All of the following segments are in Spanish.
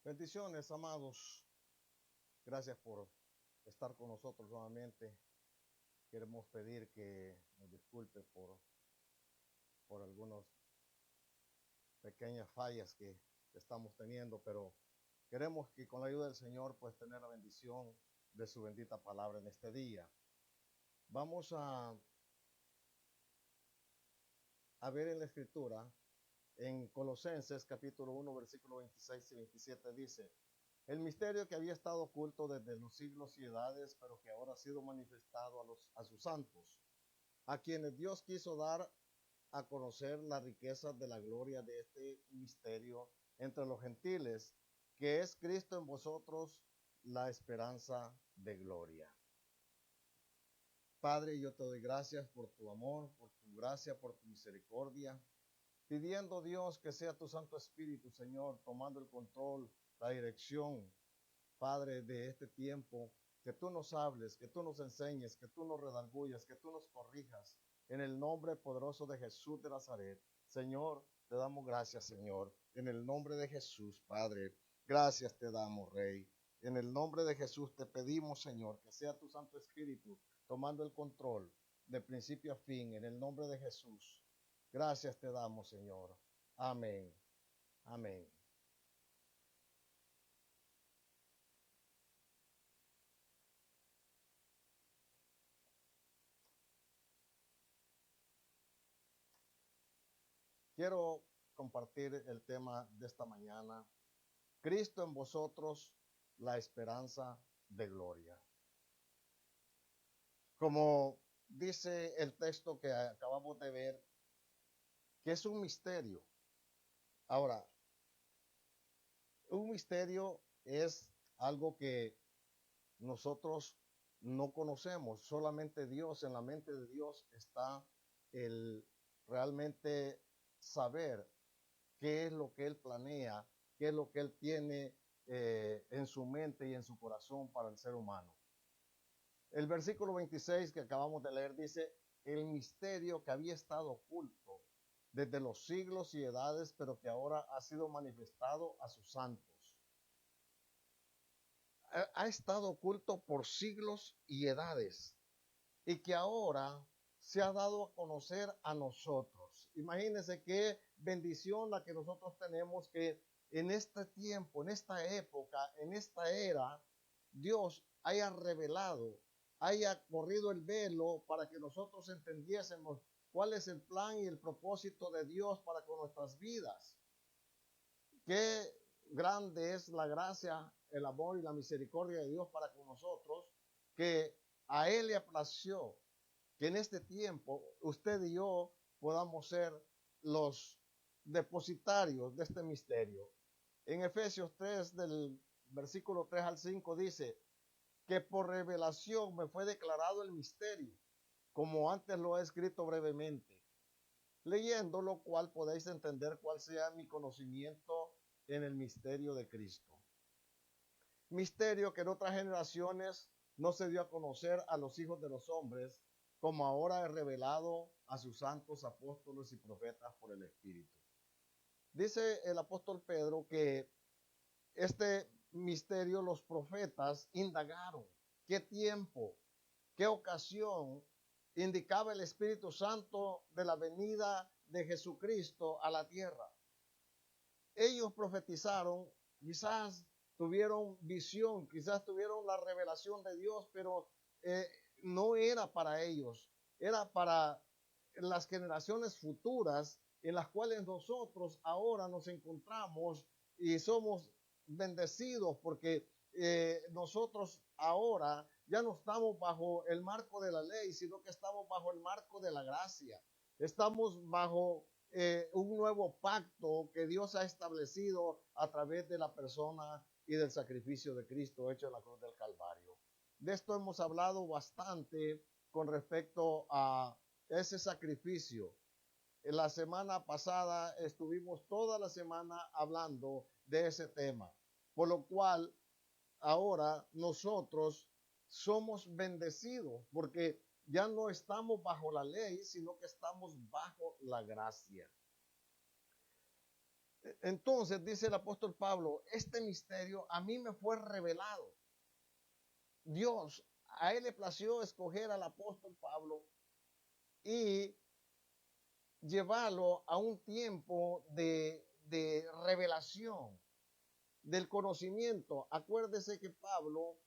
Bendiciones, amados. Gracias por estar con nosotros nuevamente. Queremos pedir que nos disculpe por algunas pequeñas fallas que estamos teniendo, pero queremos que con la ayuda del Señor pues tener la bendición de su bendita palabra en este día. Vamos a ver en la Escritura, en Colosenses capítulo 1, versículo 26 y 27 dice: el misterio que había estado oculto desde los siglos y edades, pero que ahora ha sido manifestado a sus santos, a quienes Dios quiso dar a conocer las riquezas de la gloria de este misterio entre los gentiles, que es Cristo en vosotros, la esperanza de gloria. Padre, yo te doy gracias por tu amor, por tu gracia, por tu misericordia, pidiendo, Dios, que sea tu Santo Espíritu, Señor, tomando el control, la dirección, Padre, de este tiempo, que tú nos hables, que tú nos enseñes, que tú nos redarguyas, que tú nos corrijas, en el nombre poderoso de Jesús de Nazaret. Señor, te damos gracias, Señor, en el nombre de Jesús, Padre, gracias te damos, Rey. En el nombre de Jesús te pedimos, Señor, que sea tu Santo Espíritu tomando el control de principio a fin, en el nombre de Jesús. Gracias te damos, Señor. Amén. Amén. Quiero compartir el tema de esta mañana: Cristo en vosotros, la esperanza de gloria. Como dice el texto que acabamos de ver, que es un misterio. Ahora, un misterio es algo que nosotros no conocemos, solamente Dios, en la mente de Dios está el realmente saber qué es lo que Él planea, qué es lo que Él tiene en su mente y en su corazón para el ser humano. El versículo 26 que acabamos de leer dice: el misterio que había estado oculto desde los siglos y edades, pero que ahora ha sido manifestado a sus santos. Ha estado oculto por siglos y edades, y que ahora se ha dado a conocer a nosotros. Imagínense qué bendición la que nosotros tenemos, que en este tiempo, en esta época, en esta era, Dios haya revelado, haya corrido el velo para que nosotros entendiésemos cuál es el plan y el propósito de Dios para con nuestras vidas. Qué grande es la gracia, el amor y la misericordia de Dios para con nosotros, que a Él le plació que en este tiempo usted y yo podamos ser los depositarios de este misterio. En Efesios 3, del versículo 3 al 5, dice que por revelación me fue declarado el misterio, como antes lo he escrito brevemente, leyendo lo cual podéis entender cuál sea mi conocimiento en el misterio de Cristo. Misterio que en otras generaciones no se dio a conocer a los hijos de los hombres, como ahora es revelado a sus santos apóstoles y profetas por el Espíritu. Dice el apóstol Pedro que este misterio los profetas indagaron qué tiempo, qué ocasión indicaba el Espíritu Santo de la venida de Jesucristo a la tierra. Ellos profetizaron, quizás tuvieron visión, quizás tuvieron la revelación de Dios, pero no era para ellos, era para las generaciones futuras en las cuales nosotros ahora nos encontramos y somos bendecidos porque nosotros ahora ya no estamos bajo el marco de la ley, sino que estamos bajo el marco de la gracia. Estamos bajo un nuevo pacto que Dios ha establecido a través de la persona y del sacrificio de Cristo hecho en la cruz del Calvario. De esto hemos hablado bastante con respecto a ese sacrificio. En la semana pasada estuvimos toda la semana hablando de ese tema, por lo cual ahora nosotros somos bendecidos porque ya no estamos bajo la ley, sino que estamos bajo la gracia. Entonces dice el apóstol Pablo, este misterio a mí me fue revelado. Dios, a él le plació escoger al apóstol Pablo y llevarlo a un tiempo de revelación, del conocimiento. Acuérdese que Pablo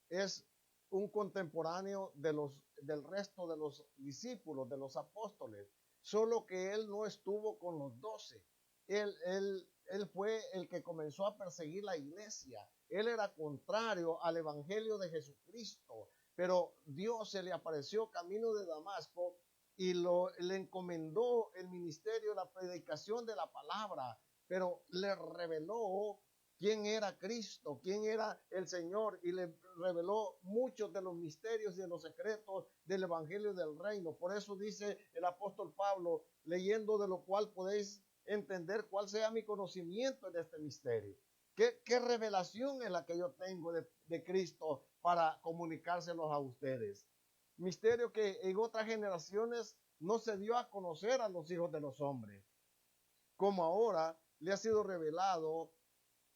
es un contemporáneo del resto de los discípulos, de los apóstoles, solo que él no estuvo con los 12. Él fue el que comenzó a perseguir la iglesia. Él era contrario al evangelio de Jesucristo, pero Dios se le apareció camino de Damasco y le encomendó el ministerio, la predicación de la palabra, pero le reveló quién era Cristo, quién era el Señor, y le reveló muchos de los misterios y de los secretos del evangelio del reino. Por eso dice el apóstol Pablo, leyendo de lo cual podéis entender cuál sea mi conocimiento en este misterio. ¿Qué revelación es la que yo tengo de Cristo para comunicárselos a ustedes? Misterio que en otras generaciones no se dio a conocer a los hijos de los hombres, como ahora le ha sido revelado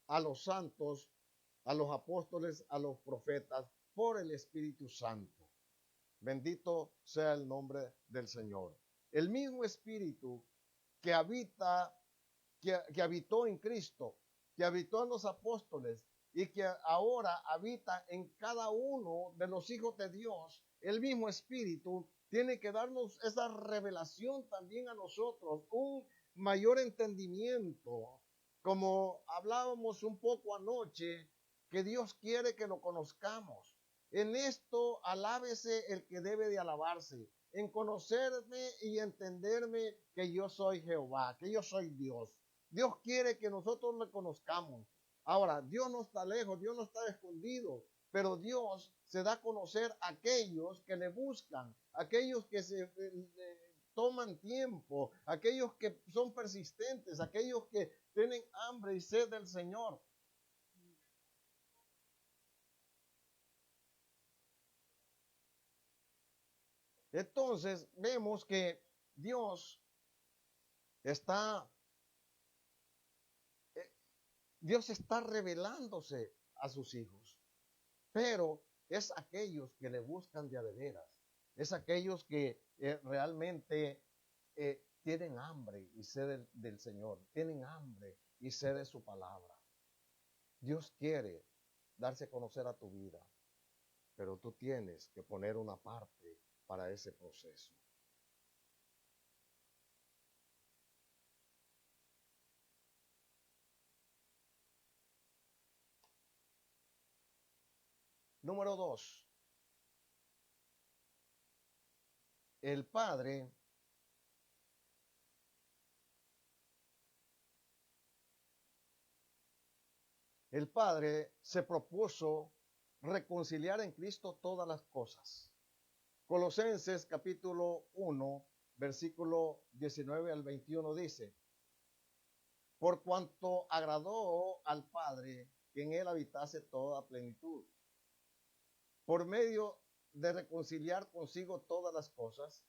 a los santos, a los apóstoles, a los profetas, por el Espíritu Santo. Bendito sea el nombre del Señor. El mismo Espíritu que habitó en Cristo, que habitó en los apóstoles y que ahora habita en cada uno de los hijos de Dios, el mismo Espíritu tiene que darnos esa revelación también a nosotros, un mayor entendimiento. Como hablábamos un poco anoche, que Dios quiere que lo conozcamos. En esto alábese el que debe de alabarse, en conocerme y entenderme que yo soy Jehová, que yo soy Dios. Dios quiere que nosotros le conozcamos. Ahora, Dios no está lejos, Dios no está escondido, pero Dios se da a conocer a aquellos que le buscan, aquellos que se toman tiempo, aquellos que son persistentes, aquellos que tienen hambre y sed del Señor. Entonces vemos que Dios está revelándose a sus hijos, pero es aquellos que le buscan de a de veras, es aquellos que realmente tienen hambre y sed del Señor, tienen hambre y sed de su palabra. Dios quiere darse a conocer a tu vida, pero tú tienes que poner una parte para ese proceso. Número 2. El Padre se propuso reconciliar en Cristo todas las cosas. Colosenses capítulo 1, versículo 19 al 21 dice, por cuanto agradó al Padre que en él habitase toda plenitud, por medio de reconciliar consigo todas las cosas,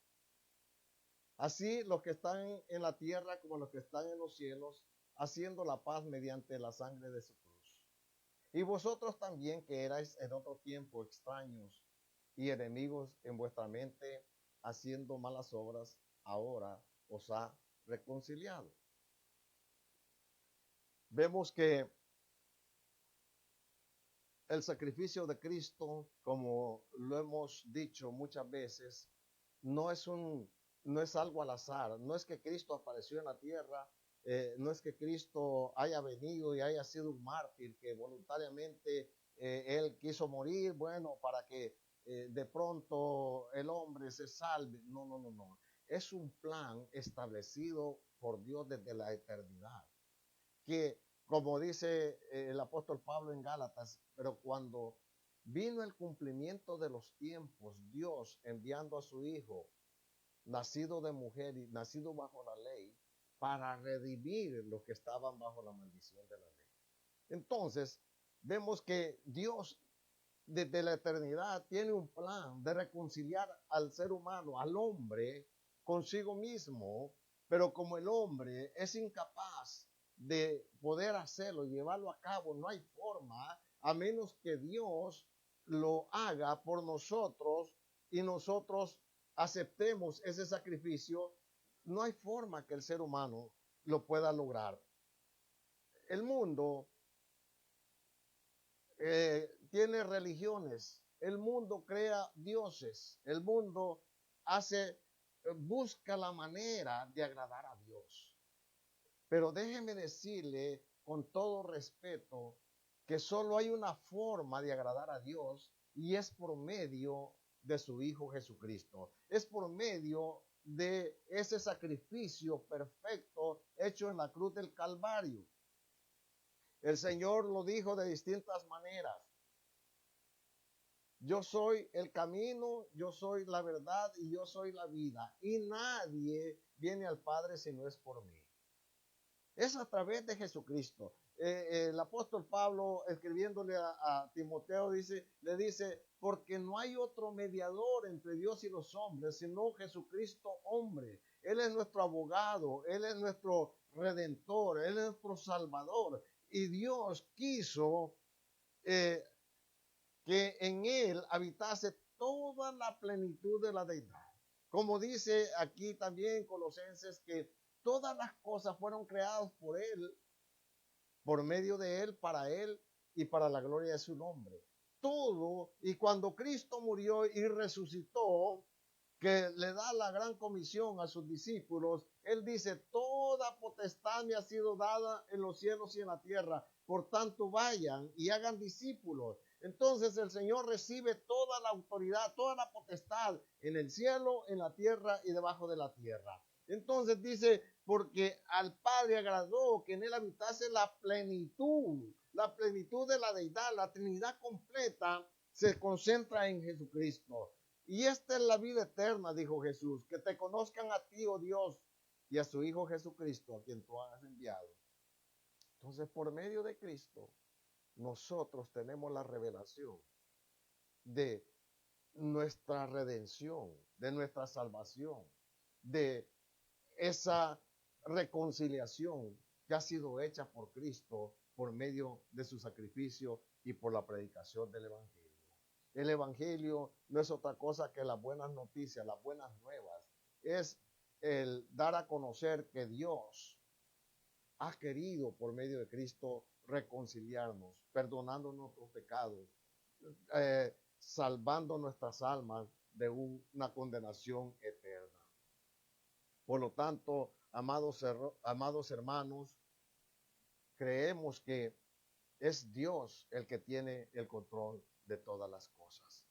así los que están en la tierra como los que están en los cielos, haciendo la paz mediante la sangre de su cruz. Y vosotros también, que erais en otro tiempo extraños y enemigos en vuestra mente, haciendo malas obras, ahora os ha reconciliado. Vemos que el sacrificio de Cristo, como lo hemos dicho muchas veces, no es algo al azar. No es que Cristo apareció en la tierra, no es que Cristo haya venido y haya sido un mártir, que voluntariamente él quiso morir, bueno, para que de pronto el hombre se salve. No, no, no, no. Es un plan establecido por Dios desde la eternidad, que como dice el apóstol Pablo en Gálatas, pero cuando vino el cumplimiento de los tiempos, Dios enviando a su Hijo, nacido de mujer y nacido bajo la ley, para redimir los que estaban bajo la maldición de la ley. Entonces, vemos que Dios desde la eternidad tiene un plan de reconciliar al ser humano, al hombre, consigo mismo, pero como el hombre es incapaz de poder hacerlo, llevarlo a cabo. No hay forma, a menos que Dios lo haga por nosotros y nosotros aceptemos ese sacrificio. No hay forma que el ser humano lo pueda lograr. El mundo tiene religiones, el mundo crea dioses, el mundo busca la manera de agradar a Dios. Pero déjeme decirle con todo respeto que solo hay una forma de agradar a Dios y es por medio de su Hijo Jesucristo. Es por medio de ese sacrificio perfecto hecho en la cruz del Calvario. El Señor lo dijo de distintas maneras. Yo soy el camino, yo soy la verdad y yo soy la vida. Y nadie viene al Padre si no es por mí. Es a través de Jesucristo. El apóstol Pablo, escribiéndole a Timoteo, le dice, porque no hay otro mediador entre Dios y los hombres, sino Jesucristo hombre. Él es nuestro abogado, Él es nuestro redentor, Él es nuestro salvador. Y Dios quiso que en Él habitase toda la plenitud de la deidad. Como dice aquí también en Colosenses, que todas las cosas fueron creadas por Él, por medio de Él, para Él y para la gloria de su nombre. Todo, y cuando Cristo murió y resucitó, que le da la gran comisión a sus discípulos, Él dice, toda potestad me ha sido dada en los cielos y en la tierra, por tanto vayan y hagan discípulos. Entonces el Señor recibe toda la autoridad, toda la potestad en el cielo, en la tierra y debajo de la tierra. Entonces dice, porque al Padre agradó que en Él habitase la plenitud de la deidad, la Trinidad completa se concentra en Jesucristo. Y esta es la vida eterna, dijo Jesús, que te conozcan a ti, oh Dios, y a su Hijo Jesucristo, a quien tú has enviado. Entonces, por medio de Cristo, nosotros tenemos la revelación de nuestra redención, de nuestra salvación, de esa reconciliación que ha sido hecha por Cristo por medio de su sacrificio y por la predicación del Evangelio. El Evangelio no es otra cosa que las buenas noticias, las buenas nuevas. Es el dar a conocer que Dios ha querido por medio de Cristo reconciliarnos, perdonando nuestros pecados, salvando nuestras almas de una condenación eterna. Por lo tanto, amados hermanos, creemos que es Dios el que tiene el control de todas las cosas.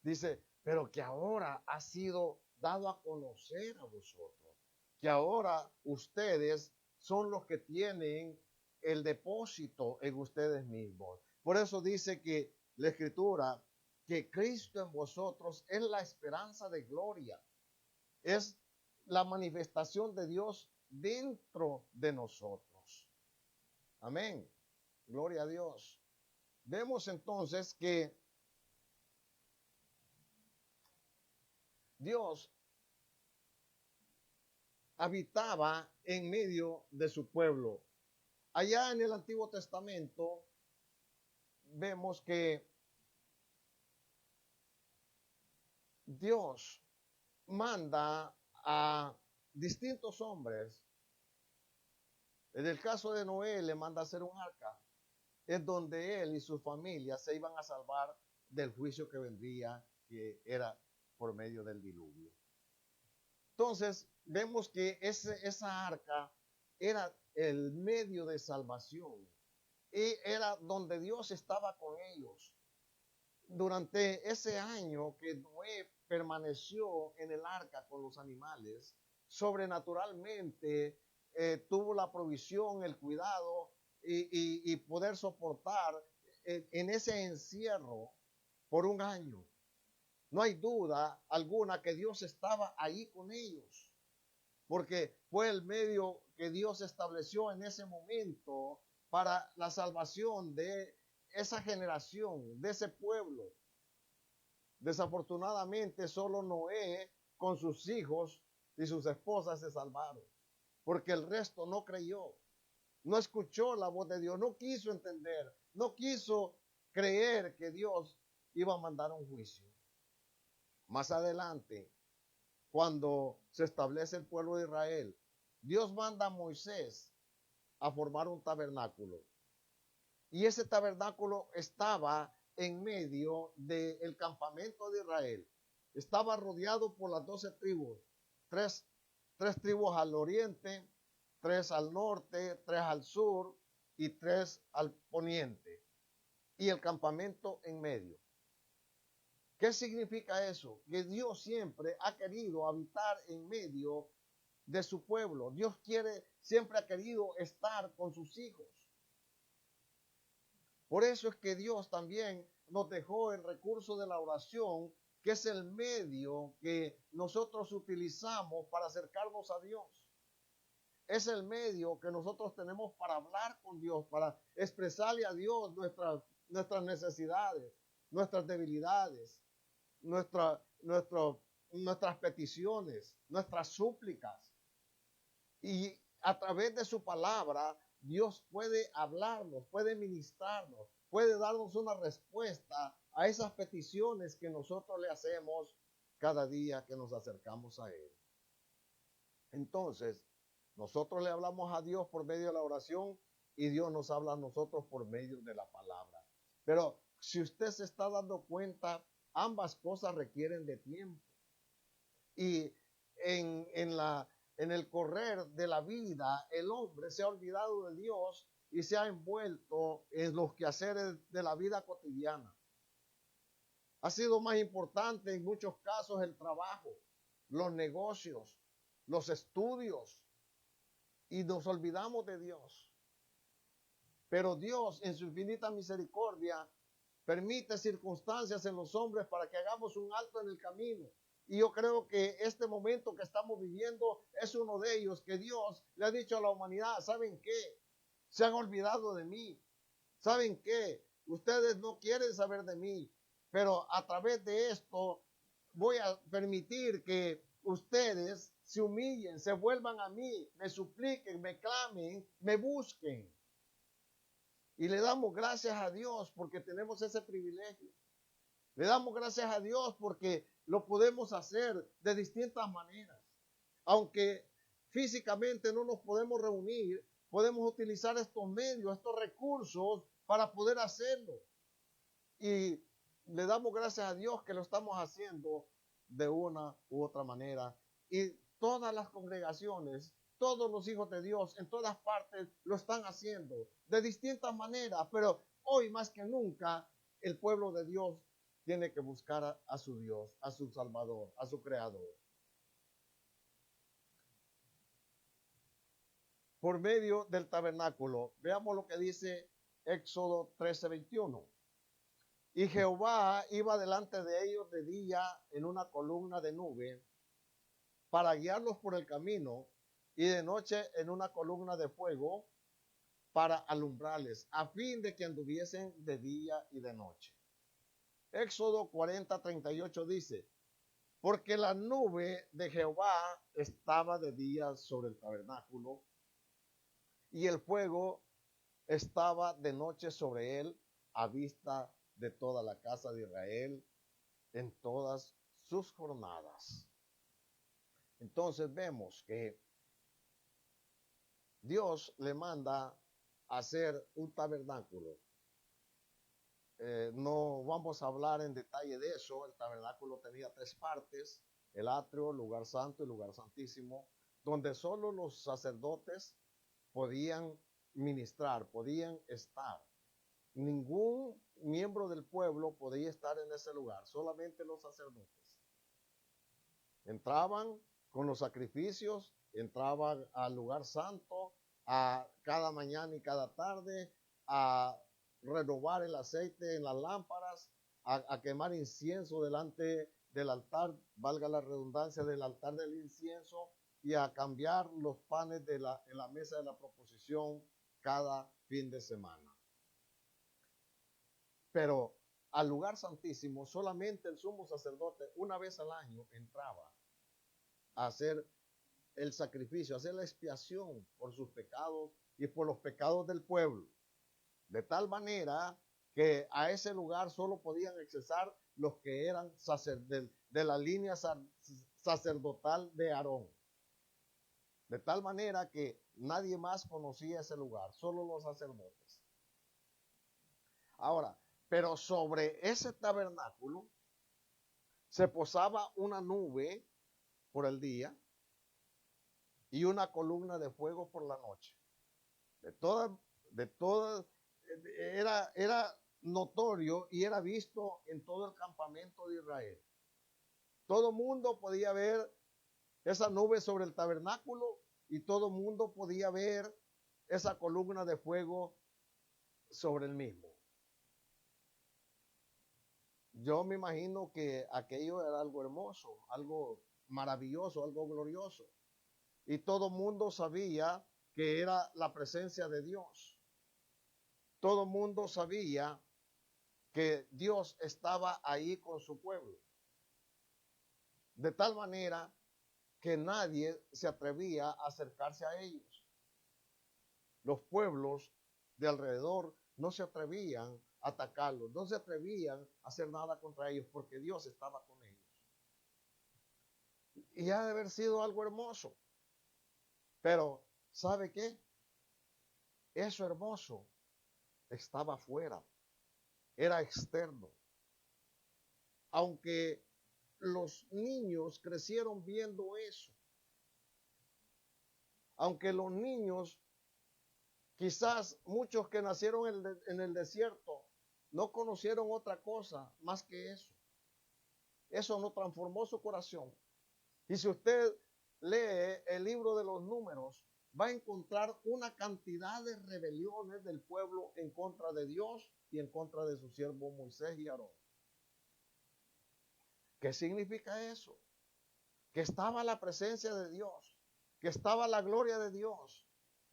Dice, pero que ahora ha sido dado a conocer a vosotros, que ahora ustedes son los que tienen el depósito en ustedes mismos. Por eso dice que la Escritura, que Cristo en vosotros es la esperanza de gloria, es la manifestación de Dios dentro de nosotros. Amén. Gloria a Dios. Vemos entonces que Dios habitaba en medio de su pueblo. Allá en el Antiguo Testamento vemos que Dios manda a distintos hombres. En el caso de Noé le manda a hacer un arca, es donde él y su familia se iban a salvar del juicio que vendría, que era por medio del diluvio. Entonces, vemos que esa arca era el medio de salvación y era donde Dios estaba con ellos. Durante ese año que Noé permaneció en el arca con los animales, sobrenaturalmente tuvo la provisión, el cuidado y poder soportar en ese encierro por un año. No hay duda alguna que Dios estaba ahí con ellos, porque fue el medio que Dios estableció en ese momento para la salvación de esa generación, de ese pueblo. Desafortunadamente, solo Noé con sus hijos y sus esposas se salvaron, porque el resto no creyó. no escuchó la voz de Dios, no quiso entender, no quiso creer que Dios iba a mandar un juicio. Más adelante, cuando se establece el pueblo de Israel, Dios manda a Moisés a formar un tabernáculo. Y ese tabernáculo estaba en medio del campamento de Israel. Estaba rodeado por las 12 tribus, tres tribus al oriente, 3 al norte, 3 al sur y 3 al poniente. Y el campamento en medio. ¿Qué significa eso? Que Dios siempre ha querido habitar en medio de su pueblo. Dios siempre ha querido estar con sus hijos. Por eso es que Dios también nos dejó el recurso de la oración, que es el medio que nosotros utilizamos para acercarnos a Dios. Es el medio que nosotros tenemos para hablar con Dios, para expresarle a Dios nuestras necesidades, nuestras debilidades, nuestras peticiones, nuestras súplicas. Y a través de su palabra, Dios puede hablarnos, puede ministrarnos, puede darnos una respuesta a esas peticiones que nosotros le hacemos cada día que nos acercamos a Él. Entonces, nosotros le hablamos a Dios por medio de la oración y Dios nos habla a nosotros por medio de la palabra. Pero si usted se está dando cuenta, ambas cosas requieren de tiempo. Y en el correr de la vida, el hombre se ha olvidado de Dios y se ha envuelto en los quehaceres de la vida cotidiana. Ha sido más importante en muchos casos el trabajo, los negocios, los estudios, y nos olvidamos de Dios. Pero Dios, en su infinita misericordia, permite circunstancias en los hombres para que hagamos un alto en el camino. Y yo creo que este momento que estamos viviendo es uno de ellos, que Dios le ha dicho a la humanidad: ¿saben qué? Se han olvidado de mí. ¿Saben qué? Ustedes no quieren saber de mí, pero a través de esto voy a permitir que ustedes se humillen, se vuelvan a mí, me supliquen, me clamen, me busquen. Y le damos gracias a Dios porque tenemos ese privilegio. Le damos gracias a Dios porque lo podemos hacer de distintas maneras. Aunque físicamente no nos podemos reunir, podemos utilizar estos medios, estos recursos para poder hacerlo. Y le damos gracias a Dios que lo estamos haciendo de una u otra manera. Y todas las congregaciones, todos los hijos de Dios en todas partes lo están haciendo de distintas maneras. Pero hoy más que nunca el pueblo de Dios tiene que buscar a su Dios, a su Salvador, a su Creador. Por medio del tabernáculo, veamos lo que dice Éxodo 13:21. Y Jehová iba delante de ellos de día en una columna de nube para guiarlos por el camino, y de noche en una columna de fuego para alumbrarles, a fin de que anduviesen de día y de noche. Éxodo 40:38 dice: porque la nube de Jehová estaba de día sobre el tabernáculo, y el fuego estaba de noche sobre él, a vista de toda la casa de Israel en todas sus jornadas. Entonces vemos que Dios le manda a hacer un tabernáculo. No vamos a hablar en detalle de eso. El tabernáculo tenía 3 partes: el atrio, el lugar santo y el lugar santísimo, donde solo los sacerdotes podían ministrar, podían estar. Ningún miembro del pueblo podía estar en ese lugar, solamente los sacerdotes. Entraban con los sacrificios, entraban al lugar santo a cada mañana y cada tarde a renovar el aceite en las lámparas, a quemar incienso delante del altar, valga la redundancia, del altar del incienso, y a cambiar los panes en la mesa de la proposición cada fin de semana. Pero al lugar santísimo solamente el sumo sacerdote una vez al año entraba a hacer el sacrificio, a hacer la expiación por sus pecados y por los pecados del pueblo. De tal manera que a ese lugar solo podían accesar los que eran de la línea sacerdotal de Aarón. De tal manera que nadie más conocía ese lugar, solo los sacerdotes. Ahora, pero sobre ese tabernáculo se posaba una nube por el día y una columna de fuego por la noche. De todas, era notorio y era visto en todo el campamento de Israel. Todo mundo podía ver esa nube sobre el tabernáculo y todo mundo podía ver esa columna de fuego sobre el mismo. Yo me imagino que aquello era algo hermoso, algo maravilloso, algo glorioso. Y todo mundo sabía que era la presencia de Dios. Todo mundo sabía que Dios estaba ahí con su pueblo. De tal manera que nadie se atrevía a acercarse a ellos. Los pueblos de alrededor no se atrevían a atacarlos, no se atrevían a hacer nada contra ellos porque Dios estaba con ellos. Y ha de haber sido algo hermoso. Pero, ¿sabe qué? Eso hermoso estaba afuera, era externo. Aunque los niños crecieron viendo eso, aunque los niños, quizás muchos que nacieron en el desierto, no conocieron otra cosa más que eso. Eso no transformó su corazón. Y si usted lee el libro de los Números, va a encontrar una cantidad de rebeliones del pueblo en contra de Dios y en contra de su siervo Moisés y Aarón. ¿Qué significa eso? Que estaba la presencia de Dios, que estaba la gloria de Dios,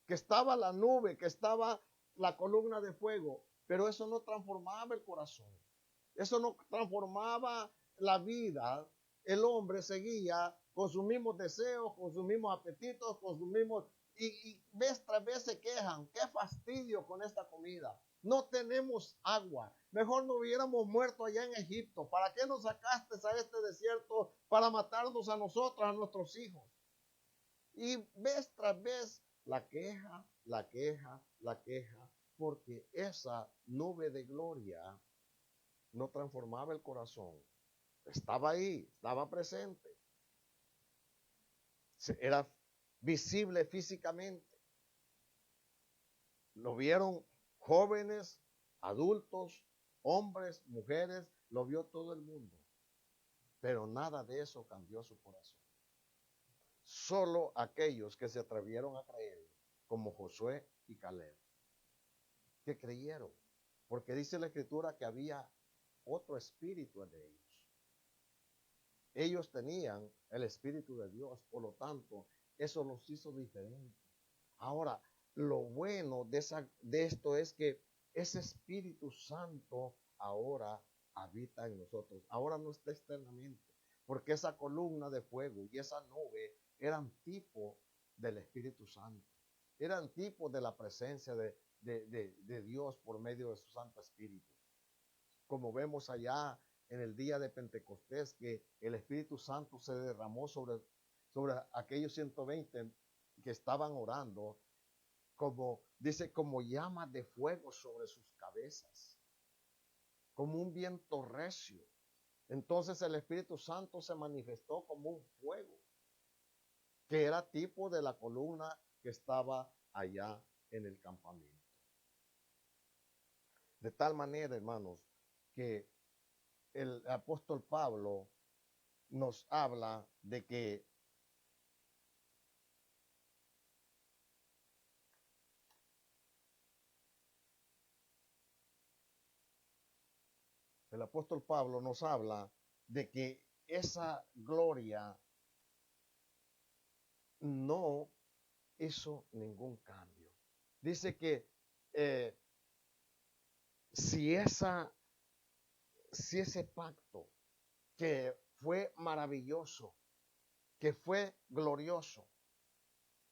que estaba la nube, que estaba la columna de fuego, pero eso no transformaba el corazón. Eso no transformaba la vida. El hombre seguía con sus mismos deseos, con sus mismos apetitos, con sus mismos... Y vez tras vez se quejan, qué fastidio con esta comida. No tenemos agua. Mejor no hubiéramos muerto allá en Egipto. ¿Para qué nos sacaste a este desierto para matarnos a nosotros, a nuestros hijos? Y vez tras vez la queja, la queja, la queja, porque esa nube de gloria no transformaba el corazón. Estaba ahí, estaba presente. Era visible físicamente. Lo vieron jóvenes, adultos, hombres, mujeres, lo vio todo el mundo. Pero nada de eso cambió su corazón. Solo aquellos que se atrevieron a creer, como Josué y Caleb, que creyeron, porque dice la Escritura que había otro espíritu en ellos. Ellos tenían el Espíritu de Dios, por lo tanto, eso los hizo diferentes. Ahora, lo bueno de esto es que ese Espíritu Santo ahora habita en nosotros. Ahora no está externamente, porque esa columna de fuego y esa nube eran tipo del Espíritu Santo. Eran tipo de la presencia de Dios por medio de su Santo Espíritu. Como vemos allá en el día de Pentecostés, que el Espíritu Santo se derramó sobre aquellos 120 que estaban orando, como dice, como llamas de fuego sobre sus cabezas, como un viento recio. Entonces el Espíritu Santo se manifestó como un fuego, que era tipo de la columna que estaba allá en el campamento. De tal manera, hermanos, que el apóstol Pablo nos habla de que el apóstol Pablo nos habla de que esa gloria no hizo ningún cambio. Dice que si ese pacto que fue maravilloso, que fue glorioso,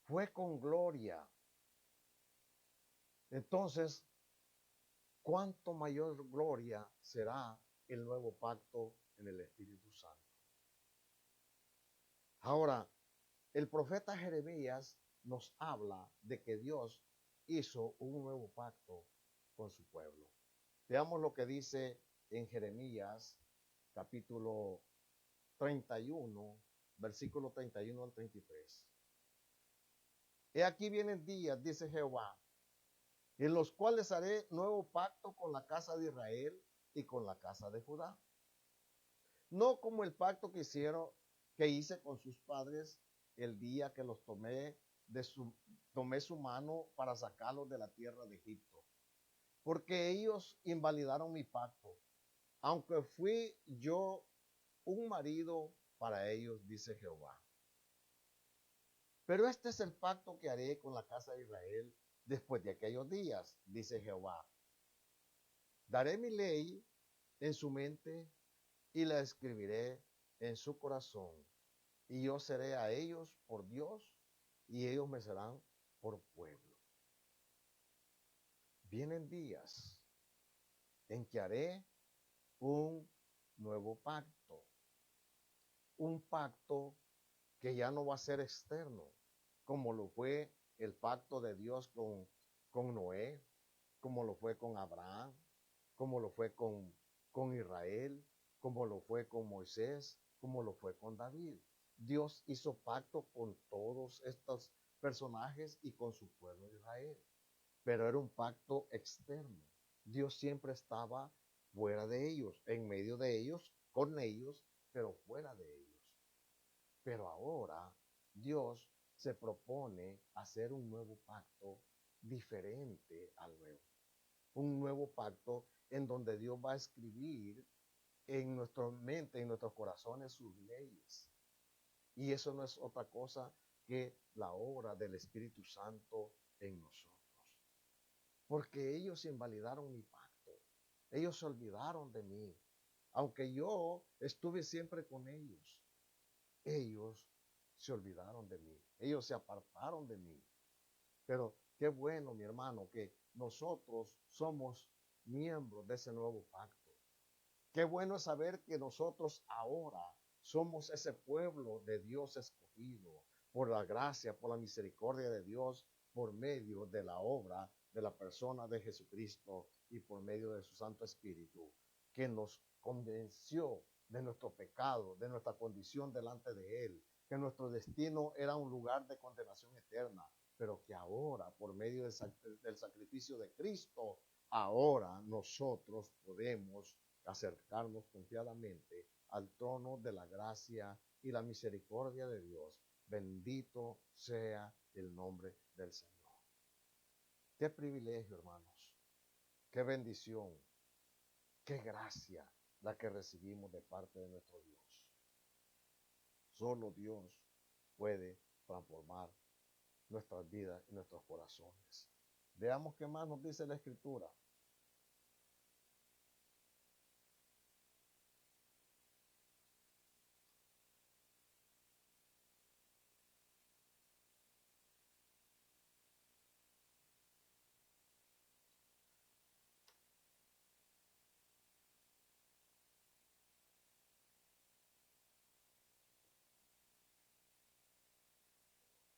fue con gloria, Entonces, ¿cuánto mayor gloria será el nuevo pacto en el Espíritu Santo? Ahora, el profeta Jeremías nos habla de que Dios hizo un nuevo pacto con su pueblo. Veamos lo que dice en Jeremías capítulo 31, versículo 31 al 33. He aquí vienen días, dice Jehová, en los cuales haré nuevo pacto con la casa de Israel y con la casa de Judá. No como el pacto que hice con sus padres el día que los tomé su mano para sacarlos de la tierra de Egipto. Porque ellos invalidaron mi pacto, aunque fui yo un marido para ellos, dice Jehová. Pero este es el pacto que haré con la casa de Israel después de aquellos días, dice Jehová. Daré mi ley en su mente y la escribiré en su corazón. Y yo seré a ellos por Dios y ellos me serán por pueblo. Vienen días en que haré un nuevo pacto. Un pacto que ya no va a ser externo, como lo fue el pacto de Dios con Noé, como lo fue con Abraham, como lo fue con Israel, como lo fue con Moisés, como lo fue con David. Dios hizo pacto con todos estos personajes y con su pueblo de Israel, pero era un pacto externo. Dios siempre estaba fuera de ellos, en medio de ellos, con ellos, pero fuera de ellos. Pero ahora Dios se propone hacer un nuevo pacto diferente al nuevo. Un nuevo pacto en donde Dios va a escribir en nuestra mente, en nuestros corazones, sus leyes. Y eso no es otra cosa que la obra del Espíritu Santo en nosotros. Porque ellos invalidaron mi pacto. Ellos se olvidaron de mí. Aunque yo estuve siempre con ellos, ellos se olvidaron de mí. Ellos se apartaron de mí. Pero qué bueno, mi hermano, que nosotros somos miembros de ese nuevo pacto. Qué bueno es saber que nosotros ahora somos ese pueblo de Dios escogido por la gracia, por la misericordia de Dios, por medio de la obra de la persona de Jesucristo y por medio de su Santo Espíritu, que nos convenció de nuestro pecado, de nuestra condición delante de Él, que nuestro destino era un lugar de condenación eterna, pero que ahora, por medio del sacrificio de Cristo, ahora nosotros podemos acercarnos confiadamente al trono de la gracia y la misericordia de Dios. Bendito sea el nombre del Señor. Qué privilegio, hermanos. Qué bendición. Qué gracia la que recibimos de parte de nuestro Dios. Solo Dios puede transformar nuestras vidas y nuestros corazones. Veamos qué más nos dice la Escritura.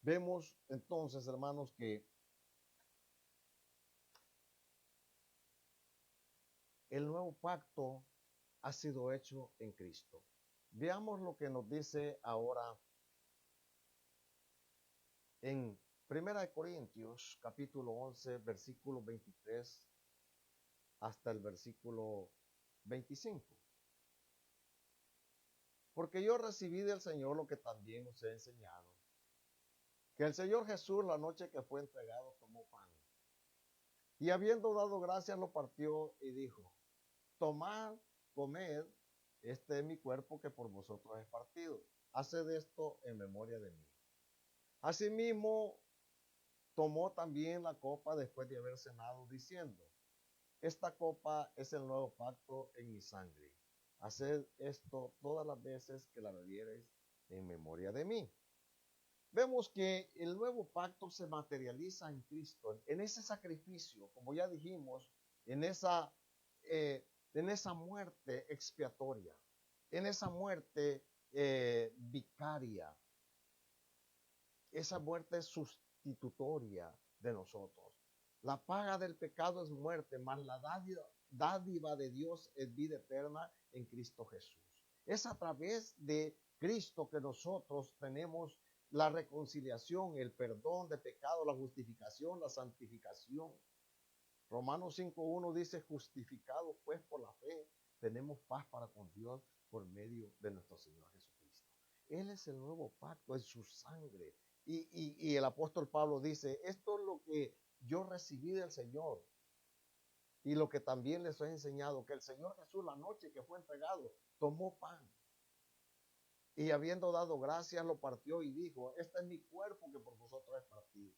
Vemos entonces, hermanos, que el nuevo pacto ha sido hecho en Cristo. Veamos lo que nos dice ahora en 1 Corintios capítulo 11, versículo 23 hasta el versículo 25. Porque yo recibí del Señor lo que también os he enseñado, que el Señor Jesús la noche que fue entregado tomó pan, y habiendo dado gracias lo partió y dijo, tomad, comed, este es mi cuerpo que por vosotros es partido. Haced esto en memoria de mí. Asimismo, tomó también la copa después de haber cenado, diciendo, esta copa es el nuevo pacto en mi sangre. Haced esto todas las veces que la bebiereis en memoria de mí. vemos que el nuevo pacto se materializa en Cristo, en ese sacrificio, como ya dijimos, en esa, en esa muerte expiatoria, en esa muerte vicaria, esa muerte sustitutoria de nosotros. La paga del pecado es muerte, mas la dádiva de Dios es vida eterna en Cristo Jesús. Es a través de Cristo que nosotros tenemos la reconciliación, el perdón de pecado, la justificación, la santificación. Romanos 5:1 dice, justificados pues por la fe, tenemos paz para con Dios por medio de nuestro Señor Jesucristo. Él es el nuevo pacto, es su sangre. Y el apóstol Pablo dice, esto es lo que yo recibí del Señor y lo que también les he enseñado, que el Señor Jesús la noche que fue entregado, tomó pan y habiendo dado gracias lo partió y dijo, este es mi cuerpo que por vosotros es partido.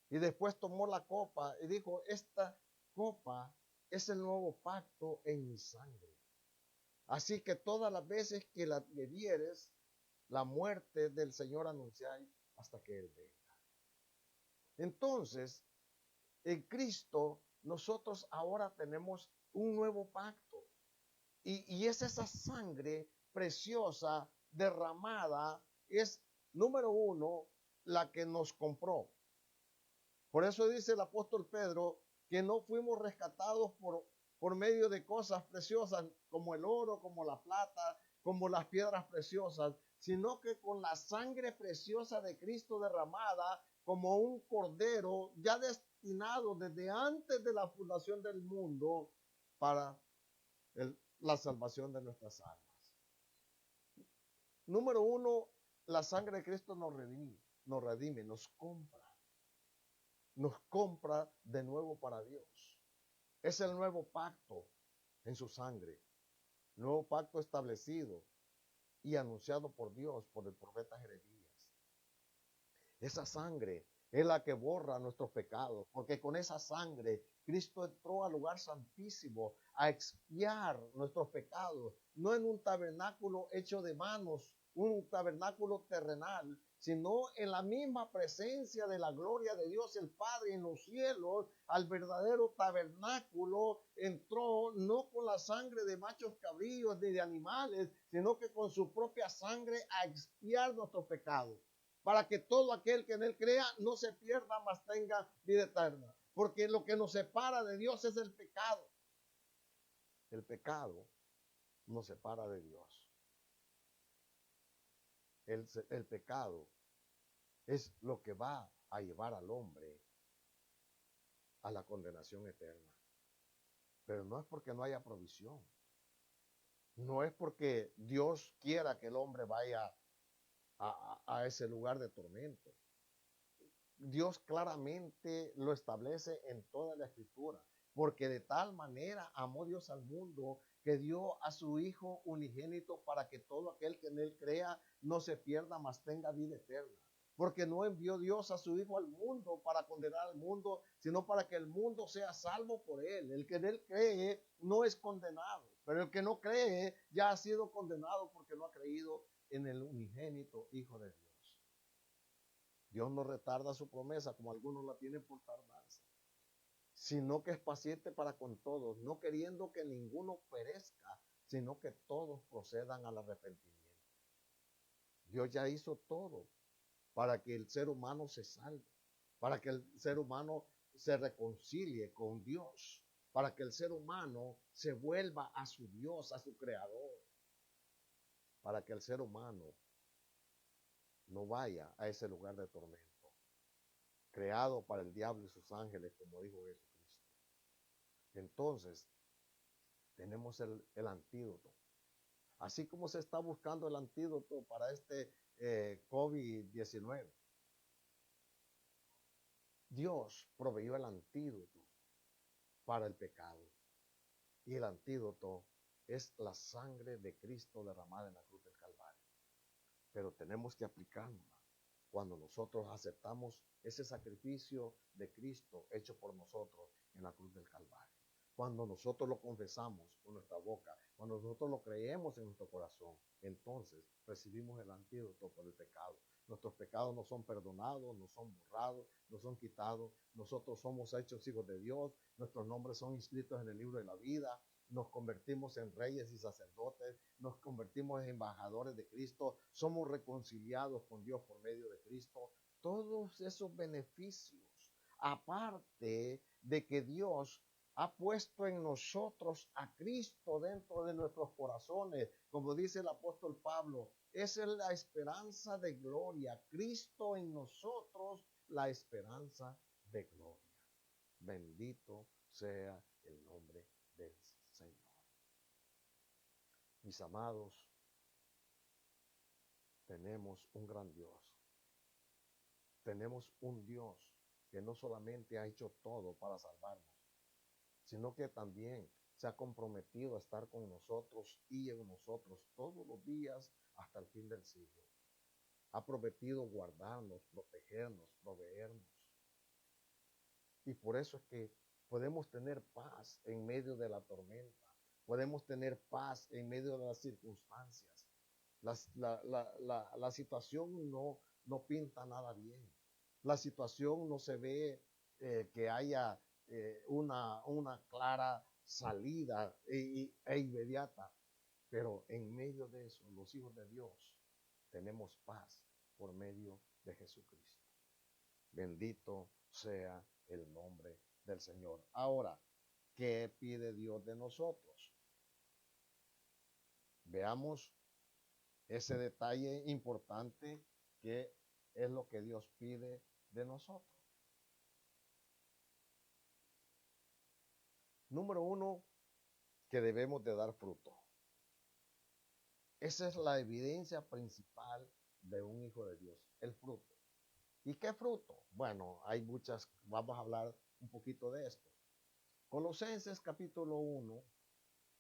Y después tomó la copa y dijo, esta copa es el nuevo pacto en mi sangre. Así que todas las veces que la bebieres, la muerte del Señor anunciáis hasta que Él venga. Entonces, en Cristo, nosotros ahora tenemos un nuevo pacto. Y es esa sangre preciosa derramada, es número uno, la que nos compró. Por eso dice el apóstol Pedro que no fuimos rescatados por medio de cosas preciosas como el oro, como la plata, como las piedras preciosas, sino que con la sangre preciosa de Cristo derramada como un cordero ya destinado desde antes de la fundación del mundo para la salvación de nuestras almas. Número uno, la sangre de Cristo nos redime, nos compra de nuevo para Dios. Es el nuevo pacto en su sangre, nuevo pacto establecido y anunciado por Dios, por el profeta Jeremías. Esa sangre es la que borra nuestros pecados, porque con esa sangre Cristo entró al lugar santísimo a expiar nuestros pecados, no en un tabernáculo hecho de manos, un tabernáculo terrenal, sino en la misma presencia de la gloria de Dios el Padre en los cielos, al verdadero tabernáculo entró no con la sangre de machos cabríos ni de animales, sino que con su propia sangre a expiar nuestros pecados, para que todo aquel que en él crea no se pierda, mas tenga vida eterna. Porque lo que nos separa de Dios es el pecado. El pecado nos separa de Dios. El pecado es lo que va a llevar al hombre a la condenación eterna. Pero no es porque no haya provisión. No es porque Dios quiera que el hombre vaya a ese lugar de tormento. Dios claramente lo establece en toda la escritura, porque de tal manera amó Dios al mundo que dio a su Hijo unigénito para que todo aquel que en él crea no se pierda, mas tenga vida eterna. Porque no envió Dios a su Hijo al mundo para condenar al mundo, sino para que el mundo sea salvo por él. El que en él cree no es condenado, pero el que no cree ya ha sido condenado porque no ha creído en el unigénito Hijo de Dios. Dios no retarda su promesa como algunos la tienen por tardanza, sino que es paciente para con todos, no queriendo que ninguno perezca, sino que todos procedan al arrepentimiento. Dios ya hizo todo para que el ser humano se salve, para que el ser humano se reconcilie con Dios, para que el ser humano se vuelva a su Dios, a su creador, para que el ser humano no vaya a ese lugar de tormento, creado para el diablo y sus ángeles, como dijo Jesucristo. Entonces, tenemos el antídoto. Así como se está buscando el antídoto para este COVID-19, Dios proveyó el antídoto para el pecado. Y el antídoto es la sangre de Cristo derramada en la cruz del Calvario. Pero tenemos que aplicarla cuando nosotros aceptamos ese sacrificio de Cristo hecho por nosotros en la cruz del Calvario. Cuando nosotros lo confesamos con nuestra boca, cuando nosotros lo creemos en nuestro corazón, entonces recibimos el antídoto por el pecado. Nuestros pecados no son perdonados, no son borrados, no son quitados. Nosotros somos hechos hijos de Dios, nuestros nombres son inscritos en el libro de la vida, nos convertimos en reyes y sacerdotes, nos convertimos en embajadores de Cristo, somos reconciliados con Dios por medio de Cristo. Todos esos beneficios, aparte de que Dios ha puesto en nosotros a Cristo dentro de nuestros corazones, como dice el apóstol Pablo, esa es la esperanza de gloria. Cristo en nosotros, la esperanza de gloria. Bendito sea el nombre del Señor. Mis amados, tenemos un gran Dios. Tenemos un Dios que no solamente ha hecho todo para salvarnos, sino que también se ha comprometido a estar con nosotros y en nosotros todos los días hasta el fin del siglo. Ha prometido guardarnos, protegernos, proveernos. Y por eso es que podemos tener paz en medio de la tormenta. Podemos tener paz en medio de las circunstancias. La situación no pinta nada bien. La situación no se ve que haya una clara salida e inmediata. Pero en medio de eso, los hijos de Dios tenemos paz por medio de Jesucristo. Bendito sea el nombre del Señor. Ahora, ¿qué pide Dios de nosotros? Veamos ese detalle importante que es lo que Dios pide de nosotros. Número 1, que debemos de dar fruto. Esa es la evidencia principal de un hijo de Dios, el fruto. ¿Y qué fruto? Bueno, hay muchas, vamos a hablar un poquito de esto. Colosenses capítulo 1,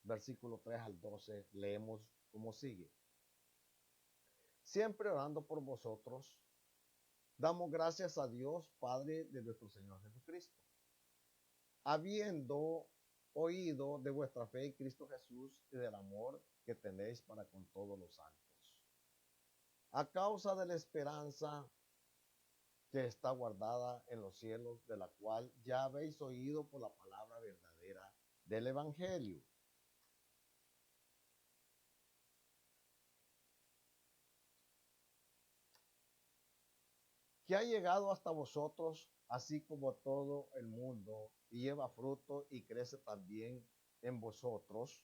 versículo 3 al 12, leemos como sigue. Siempre orando por vosotros, damos gracias a Dios, Padre de nuestro Señor Jesucristo, habiendo oído de vuestra fe en Cristo Jesús y del amor que tenéis para con todos los santos, a causa de la esperanza que está guardada en los cielos, de la cual ya habéis oído por la palabra verdadera del Evangelio, que ha llegado hasta vosotros, así como todo el mundo, y lleva fruto y crece también en vosotros,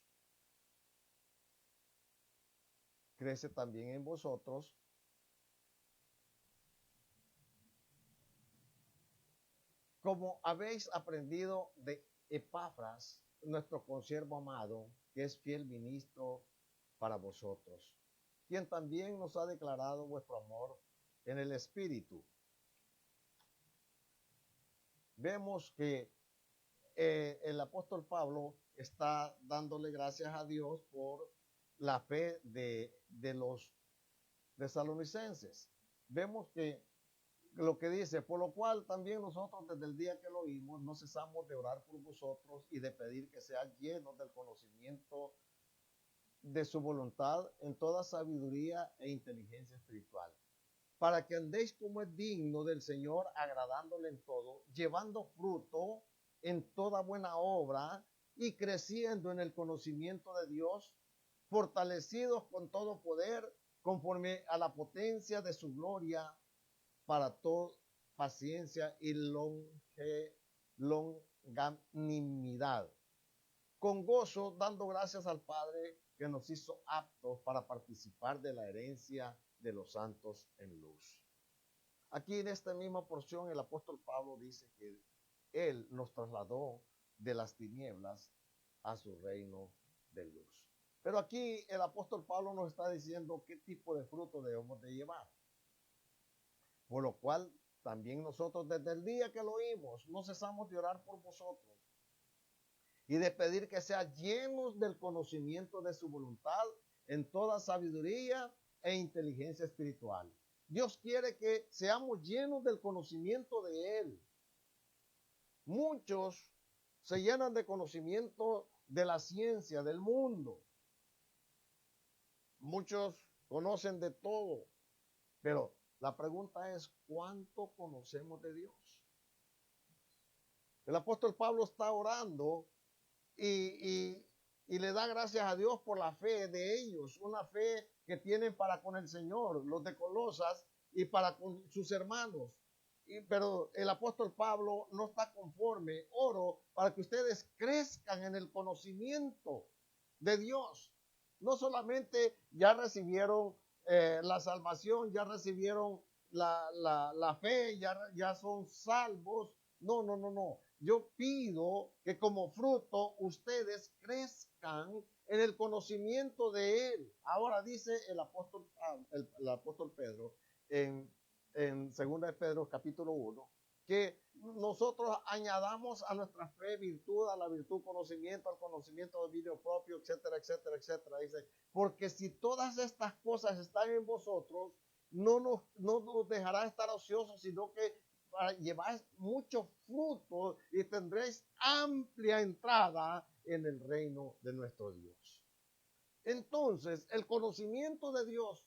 como habéis aprendido de Epafras, nuestro consiervo amado, que es fiel ministro para vosotros, quien también nos ha declarado vuestro amor en el Espíritu. Vemos que el apóstol Pablo está dándole gracias a Dios por la fe de los tesalonicenses. Vemos que lo que dice, por lo cual también nosotros desde el día que lo oímos no cesamos de orar por vosotros y de pedir que sean llenos del conocimiento de su voluntad en toda sabiduría e inteligencia espiritual, para que andéis como es digno del Señor, agradándole en todo, llevando fruto en toda buena obra y creciendo en el conocimiento de Dios, fortalecidos con todo poder, conforme a la potencia de su gloria, para toda paciencia y longanimidad, con gozo, dando gracias al Padre que nos hizo aptos para participar de la herencia de los santos en luz. Aquí en esta misma porción el apóstol Pablo dice que Él nos trasladó de las tinieblas a su reino de luz. Pero aquí el apóstol Pablo nos está diciendo qué tipo de fruto debemos de llevar. Por lo cual también nosotros desde el día que lo oímos no cesamos de orar por vosotros y de pedir que sean llenos del conocimiento de su voluntad en toda sabiduría e inteligencia espiritual. Dios quiere que seamos llenos del conocimiento de Él. Muchos se llenan de conocimiento de la ciencia, del mundo. Muchos conocen de todo, pero la pregunta es, ¿cuánto conocemos de Dios? El apóstol Pablo está orando y le da gracias a Dios por la fe de ellos, una fe que tienen para con el Señor, los de Colosas, y para con sus hermanos. Pero el apóstol Pablo no está conforme. Oro para que ustedes crezcan en el conocimiento de Dios. No solamente ya recibieron la salvación, ya recibieron la fe, ya son salvos. No. Yo pido que como fruto ustedes crezcan en el conocimiento de Él. Ahora dice el apóstol Pedro en 2 de Pedro capítulo 1, que nosotros añadamos a nuestra fe virtud, a la virtud conocimiento, al conocimiento dominio propio, etcétera, etcétera, etcétera. Dice, porque si todas estas cosas están en vosotros, no nos dejará estar ociosos, sino que lleváis mucho fruto y tendréis amplia entrada en el reino de nuestro Dios. Entonces, el conocimiento de Dios,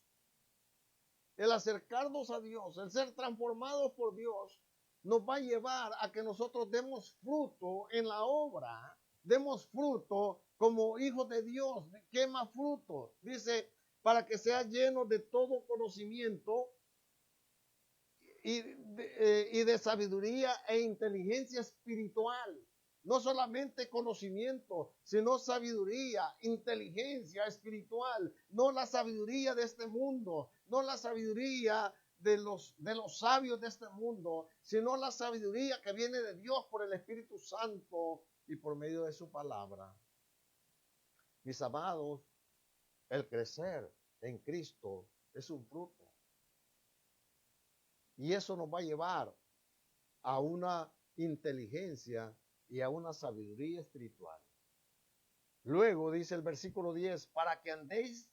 el acercarnos a Dios, el ser transformados por Dios, nos va a llevar a que nosotros demos fruto en la obra, demos fruto como hijos de Dios. ¿Qué más fruto? Dice, para que sea lleno de todo conocimiento y de sabiduría e inteligencia espiritual. No solamente conocimiento, sino sabiduría, inteligencia espiritual. No la sabiduría de este mundo, no la sabiduría de los sabios de este mundo, sino la sabiduría que viene de Dios por el Espíritu Santo y por medio de su palabra. Mis amados, el crecer en Cristo es un fruto. Y eso nos va a llevar a una inteligencia y a una sabiduría espiritual. Luego dice el versículo 10, para que andéis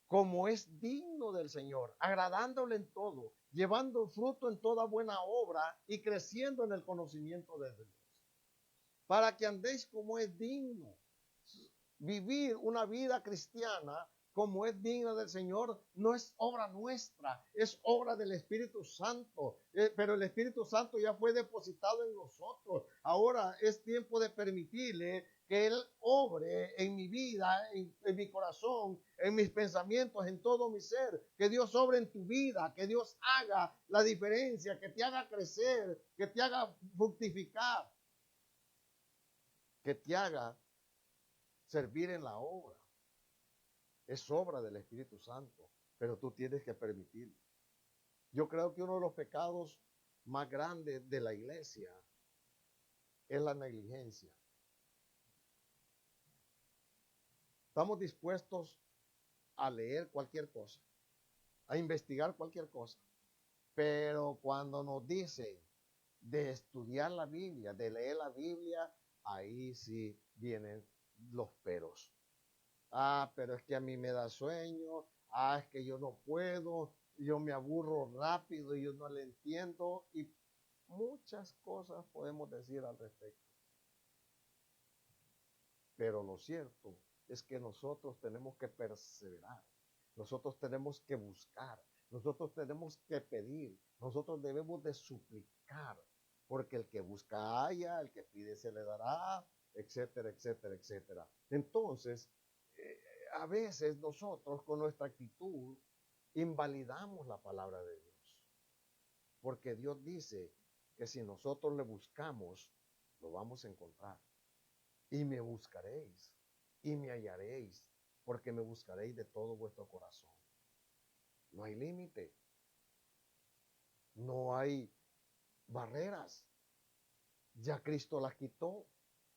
como es digno del Señor, agradándole en todo, llevando fruto en toda buena obra y creciendo en el conocimiento de Dios. Para que andéis como es digno. Vivir una vida cristiana como es digno del Señor, no es obra nuestra, es obra del Espíritu Santo. Pero el Espíritu Santo ya fue depositado en nosotros. Ahora es tiempo de permitirle que Él obre en mi vida, en mi corazón, en mis pensamientos, en todo mi ser. Que Dios obre en tu vida, que Dios haga la diferencia, que te haga crecer, que te haga fructificar, que te haga servir en la obra. Es obra del Espíritu Santo, pero tú tienes que permitirlo. Yo creo que uno de los pecados más grandes de la iglesia es la negligencia. Estamos dispuestos a leer cualquier cosa, a investigar cualquier cosa, pero cuando nos dicen de estudiar la Biblia, de leer la Biblia, ahí sí vienen los peros. Pero es que a mí me da sueño, es que yo no puedo, yo me aburro rápido y yo no le entiendo, y muchas cosas podemos decir al respecto. Pero lo cierto es que nosotros tenemos que perseverar, nosotros tenemos que buscar, nosotros tenemos que pedir, nosotros debemos de suplicar, porque el que busca halla, el que pide se le dará, etcétera, etcétera, etcétera. Entonces, a veces nosotros con nuestra actitud invalidamos la palabra de Dios, porque Dios dice que si nosotros le buscamos, lo vamos a encontrar. Y me buscaréis, y me hallaréis, porque me buscaréis de todo vuestro corazón. No hay límite, no hay barreras. Ya Cristo las quitó,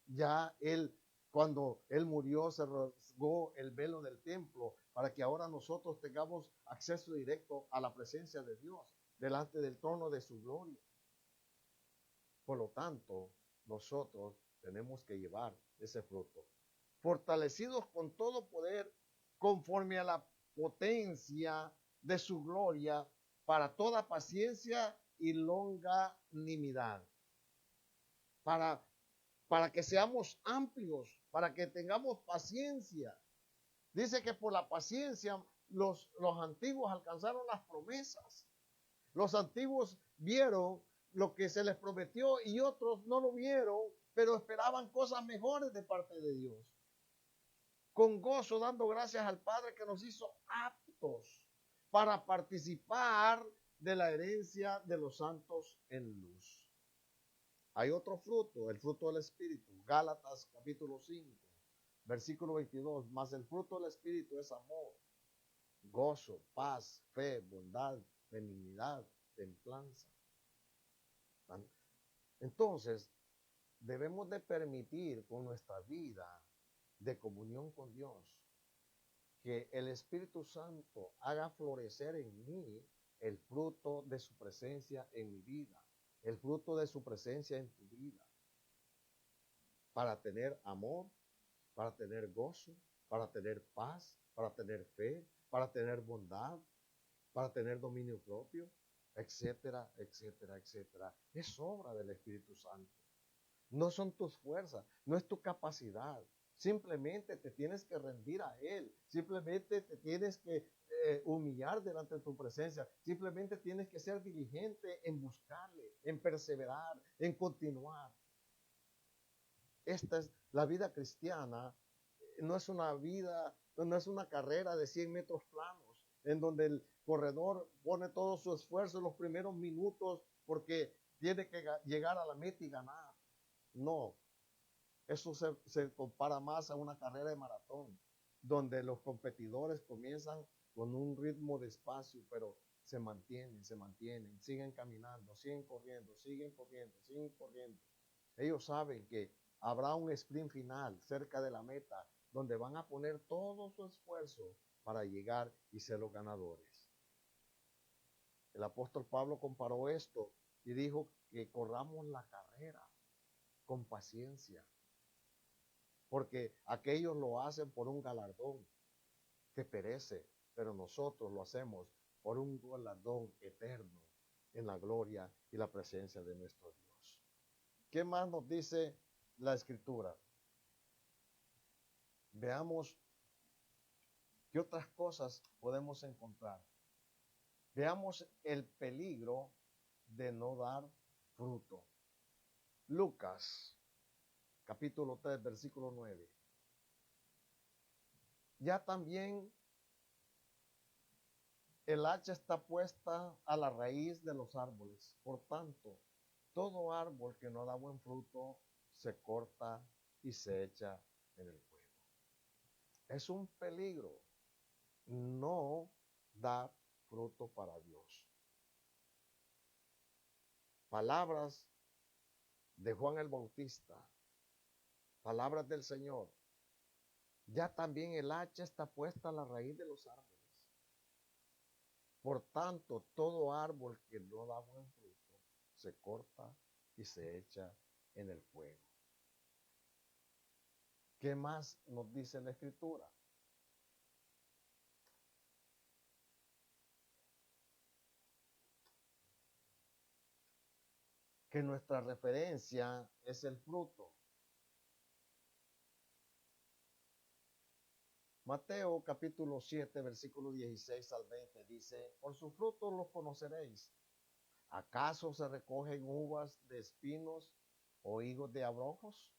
ya Él, cuando Él murió, se rasgó el velo del templo para que ahora nosotros tengamos acceso directo a la presencia de Dios, delante del trono de su gloria. Por lo tanto, nosotros tenemos que llevar ese fruto, fortalecidos con todo poder, conforme a la potencia de su gloria, para toda paciencia y longanimidad. Para para que seamos amplios, para que tengamos paciencia. Dice que por la paciencia los antiguos alcanzaron las promesas. Los antiguos vieron lo que se les prometió y otros no lo vieron, pero esperaban cosas mejores de parte de Dios. Con gozo, dando gracias al Padre que nos hizo aptos para participar de la herencia de los santos en luz. Hay otro fruto, el fruto del Espíritu. Gálatas capítulo 5, versículo 22. Mas el fruto del Espíritu es amor, gozo, paz, fe, bondad, benignidad, templanza. Entonces, debemos de permitir con nuestra vida de comunión con Dios que el Espíritu Santo haga florecer en mí el fruto de su presencia en mi vida, el fruto de su presencia en tu vida, para tener amor, para tener gozo, para tener paz, para tener fe, para tener bondad, para tener dominio propio, etcétera, etcétera, etcétera. Es obra del Espíritu Santo. No son tus fuerzas, no es tu capacidad. Simplemente te tienes que rendir a Él. Simplemente te tienes que humillar delante de tu presencia. Simplemente tienes que ser diligente en buscarle, en perseverar, en continuar. Esta es la vida cristiana. No es una vida, no es una carrera de 100 metros planos, en donde el corredor pone todo su esfuerzo en los primeros minutos porque tiene que llegar a la meta y ganar. No, eso se compara más a una carrera de maratón, donde los competidores comienzan con un ritmo despacio, pero se mantienen, siguen caminando, siguen corriendo, siguen corriendo, siguen corriendo. Ellos saben que habrá un sprint final cerca de la meta, donde van a poner todo su esfuerzo para llegar y ser los ganadores. El apóstol Pablo comparó esto y dijo que corramos la carrera con paciencia, porque aquellos lo hacen por un galardón que perece, pero nosotros lo hacemos por un galardón eterno en la gloria y la presencia de nuestro Dios. ¿Qué más nos dice la Escritura? Veamos qué otras cosas podemos encontrar. Veamos el peligro de no dar fruto. Lucas capítulo 3, versículo 9. Ya también el hacha está puesta a la raíz de los árboles. Por tanto, todo árbol que no da buen fruto se corta y se echa en el fuego. Es un peligro no dar fruto para Dios. Palabras de Juan el Bautista, palabras del Señor. Ya también el hacha está puesta a la raíz de los árboles. Por tanto, todo árbol que no da buen fruto se corta y se echa en el fuego. ¿Qué más nos dice la Escritura? Que nuestra referencia es el fruto. Mateo capítulo 7, versículo 16 al 20 dice, por sus frutos los conoceréis. ¿Acaso se recogen uvas de espinos o higos de abrojos?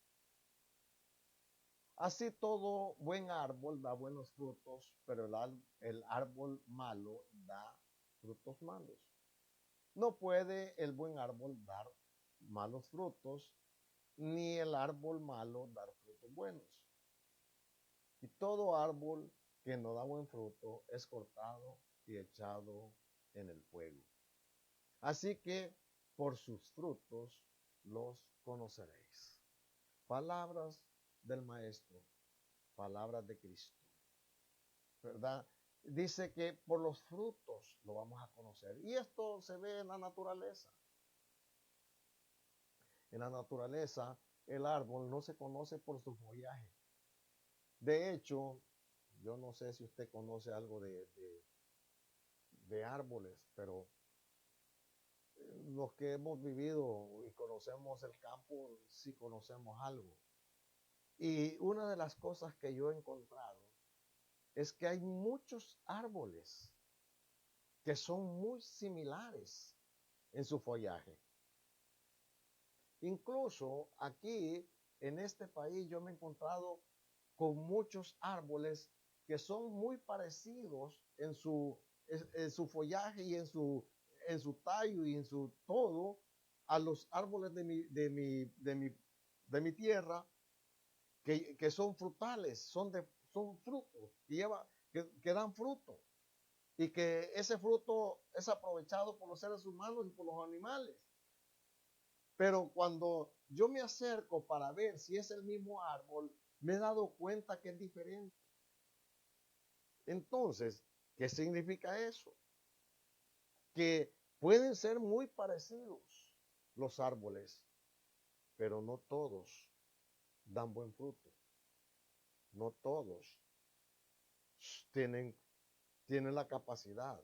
Así todo buen árbol da buenos frutos, pero el árbol malo da frutos malos. No puede el buen árbol dar malos frutos, ni el árbol malo dar frutos buenos. Y todo árbol que no da buen fruto es cortado y echado en el fuego. Así que por sus frutos los conoceréis. Palabras del Maestro, palabras de Cristo, ¿verdad? Dice que por los frutos lo vamos a conocer. Y esto se ve en la naturaleza. En la naturaleza, el árbol no se conoce por su follaje. De hecho, yo no sé si usted conoce algo de árboles, pero los que hemos vivido y conocemos el campo, sí conocemos algo. Y una de las cosas que yo he encontrado es que hay muchos árboles que son muy similares en su follaje. Incluso aquí, en este país, yo me he encontrado con muchos árboles que son muy parecidos en su follaje y en su tallo y en su todo a los árboles de mi tierra que son frutales, son frutos, que dan fruto y que ese fruto es aprovechado por los seres humanos y por los animales. Pero cuando yo me acerco para ver si es el mismo árbol, me he dado cuenta que es diferente. Entonces, ¿qué significa eso? Que pueden ser muy parecidos los árboles, pero no todos dan buen fruto. No todos tienen, tienen la capacidad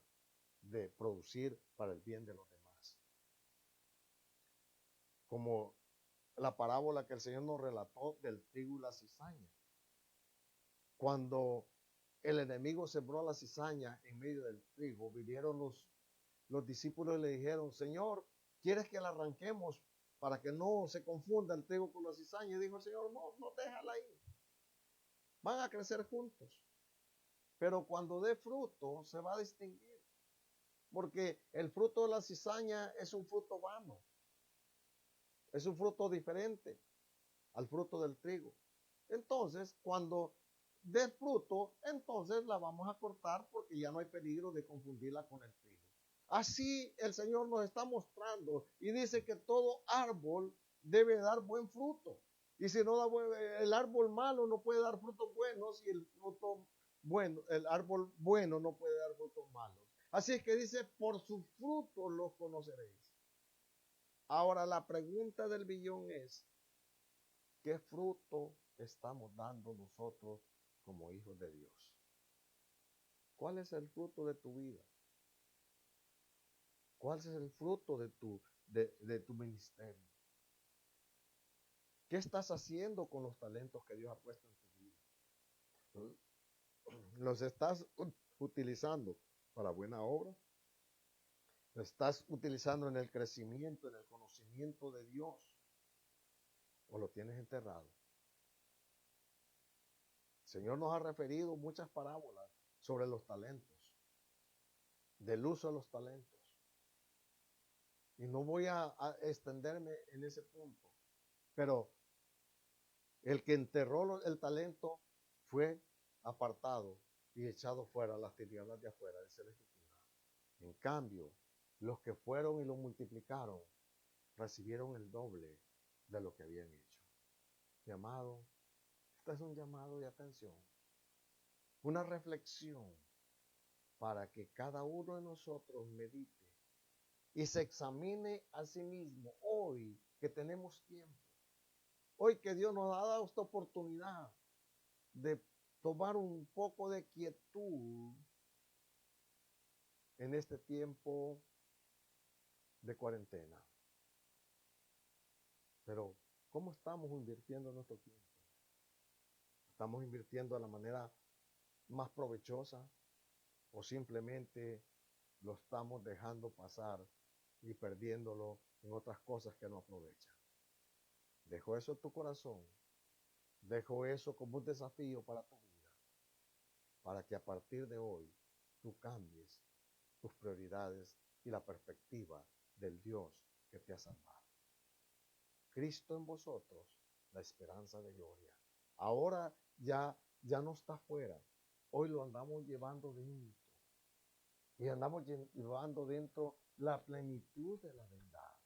de producir para el bien de los demás. Como la parábola que el Señor nos relató del trigo y la cizaña. Cuando el enemigo sembró la cizaña en medio del trigo, vinieron los discípulos y le dijeron, Señor, ¿quieres que la arranquemos para que no se confunda el trigo con la cizaña? Y dijo el Señor, no, déjala ahí. Van a crecer juntos. Pero cuando dé fruto, se va a distinguir. Porque el fruto de la cizaña es un fruto vano. Es un fruto diferente al fruto del trigo. Entonces, cuando dé fruto, entonces la vamos a cortar porque ya no hay peligro de confundirla con el trigo. Así el Señor nos está mostrando y dice que todo árbol debe dar buen fruto. Y si no da el árbol malo no puede dar frutos buenos y el árbol bueno no puede dar frutos malos. Así es que dice, por sus frutos los conoceréis. Ahora la pregunta del billón es, ¿qué fruto estamos dando nosotros como hijos de Dios? ¿Cuál es el fruto de tu vida? ¿Cuál es el fruto de tu ministerio? ¿Qué estás haciendo con los talentos que Dios ha puesto en tu vida? ¿Los estás utilizando para buena obra? ¿Lo estás utilizando en el crecimiento, en el conocimiento de Dios? ¿O lo tienes enterrado? El Señor nos ha referido muchas parábolas sobre los talentos, del uso de los talentos. Y no voy a extenderme en ese punto, pero el que enterró el talento fue apartado y echado fuera a las tinieblas de afuera, dice la Escritura. En cambio, los que fueron y lo multiplicaron, recibieron el doble de lo que habían hecho. Mi amado, este es un llamado de atención, una reflexión para que cada uno de nosotros medite y se examine a sí mismo hoy que tenemos tiempo. Hoy que Dios nos ha dado esta oportunidad de tomar un poco de quietud en este tiempo de cuarentena. Pero, ¿cómo estamos invirtiendo nuestro tiempo? ¿Estamos invirtiendo de la manera más provechosa o simplemente lo estamos dejando pasar y perdiéndolo en otras cosas que no aprovechan? Dejo eso en tu corazón. Dejo eso como un desafío para tu vida, para que a partir de hoy tú cambies tus prioridades y la perspectiva del Dios que te ha salvado. Cristo en vosotros, la esperanza de gloria. Ahora ya no está fuera. Hoy lo andamos llevando dentro. Y andamos llevando dentro la plenitud de la verdad.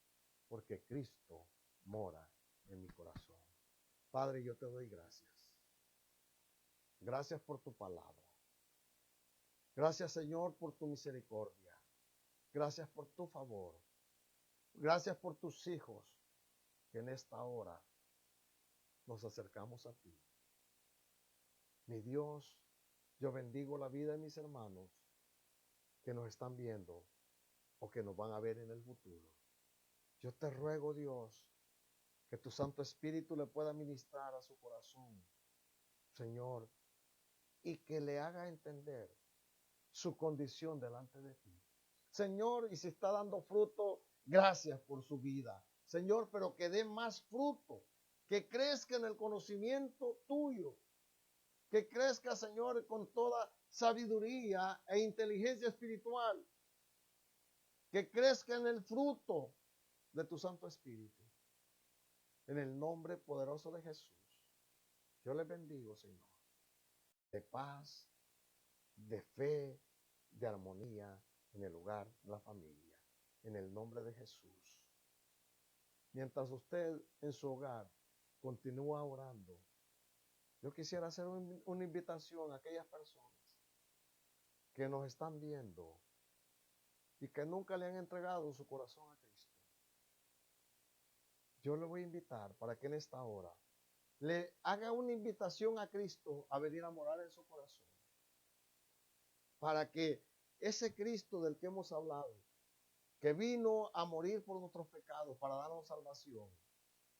Porque Cristo mora en mi corazón. Padre, yo te doy gracias. Gracias por tu palabra. Gracias, Señor, por tu misericordia. Gracias por tu favor. Gracias por tus hijos que en esta hora nos acercamos a ti. Mi Dios, yo bendigo la vida de mis hermanos que nos están viendo o que nos van a ver en el futuro. Yo te ruego, Dios, que tu Santo Espíritu le pueda ministrar a su corazón, Señor, y que le haga entender su condición delante de ti. Señor, y si está dando fruto, gracias por su vida. Señor, pero que dé más fruto, que crezca en el conocimiento tuyo, que crezca, Señor, con toda sabiduría e inteligencia espiritual, que crezca en el fruto de tu Santo Espíritu. En el nombre poderoso de Jesús, yo les bendigo, Señor, de paz, de fe, de armonía en el hogar, en la familia, en el nombre de Jesús. Mientras usted en su hogar continúa orando, yo quisiera hacer una invitación a aquellas personas que nos están viendo y que nunca le han entregado su corazón a Cristo. Yo le voy a invitar para que en esta hora le haga una invitación a Cristo a venir a morar en su corazón. Para que ese Cristo del que hemos hablado, que vino a morir por nuestros pecados para darnos salvación,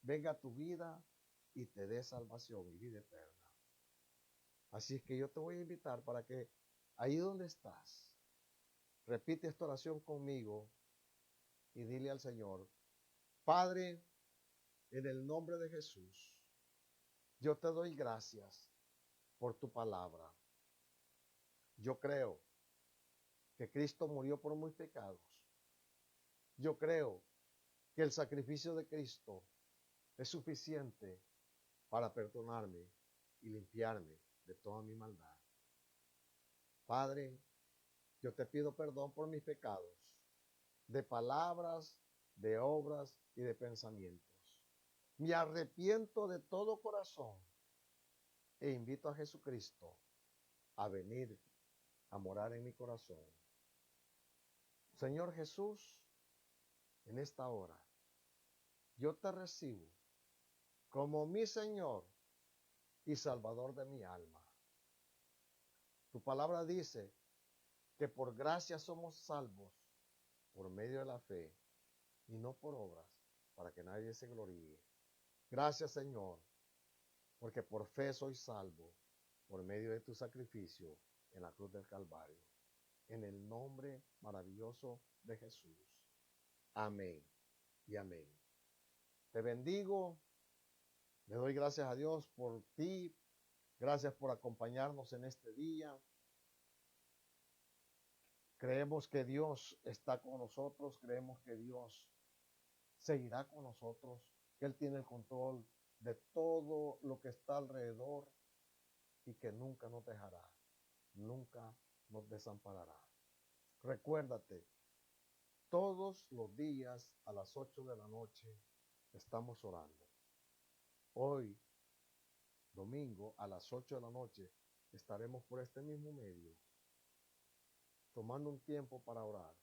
venga a tu vida y te dé salvación y vida eterna. Así es que yo te voy a invitar para que ahí donde estás, repite esta oración conmigo y dile al Señor: Padre, en el nombre de Jesús, yo te doy gracias por tu palabra. Yo creo que Cristo murió por mis pecados. Yo creo que el sacrificio de Cristo es suficiente para perdonarme y limpiarme de toda mi maldad. Padre, yo te pido perdón por mis pecados, de palabras, de obras y de pensamientos. Me arrepiento de todo corazón e invito a Jesucristo a venir a morar en mi corazón. Señor Jesús, en esta hora, yo te recibo como mi Señor y Salvador de mi alma. Tu palabra dice que por gracia somos salvos por medio de la fe y no por obras, para que nadie se gloríe. Gracias, Señor, porque por fe soy salvo por medio de tu sacrificio en la cruz del Calvario. En el nombre maravilloso de Jesús. Amén y amén. Te bendigo. Le doy gracias a Dios por ti. Gracias por acompañarnos en este día. Creemos que Dios está con nosotros. Creemos que Dios seguirá con nosotros. Que Él tiene el control de todo lo que está alrededor y que nunca nos dejará. Nunca nos desamparará. Recuérdate, todos los días a las 8 de la noche estamos orando. Hoy, domingo, a las 8 de la noche, estaremos por este mismo medio, tomando un tiempo para orar,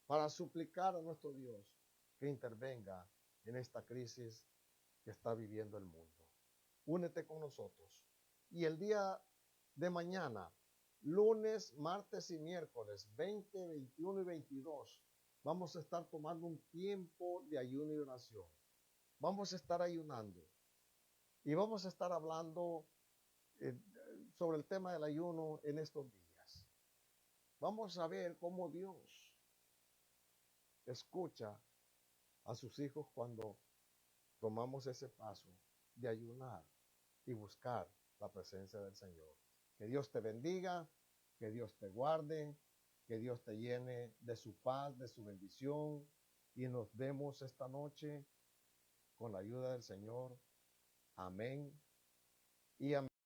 para suplicar a nuestro Dios que intervenga en esta crisis que está viviendo el mundo. Únete con nosotros. Y el día de mañana, lunes, martes y miércoles, 20, 21 y 22, vamos a estar tomando un tiempo de ayuno y oración. Vamos a estar ayunando y vamos a estar hablando sobre el tema del ayuno en estos días. Vamos a ver cómo Dios escucha a sus hijos cuando tomamos ese paso de ayunar y buscar la presencia del Señor. Que Dios te bendiga, que Dios te guarde, que Dios te llene de su paz, de su bendición, y nos vemos esta noche con la ayuda del Señor. Amén y amén.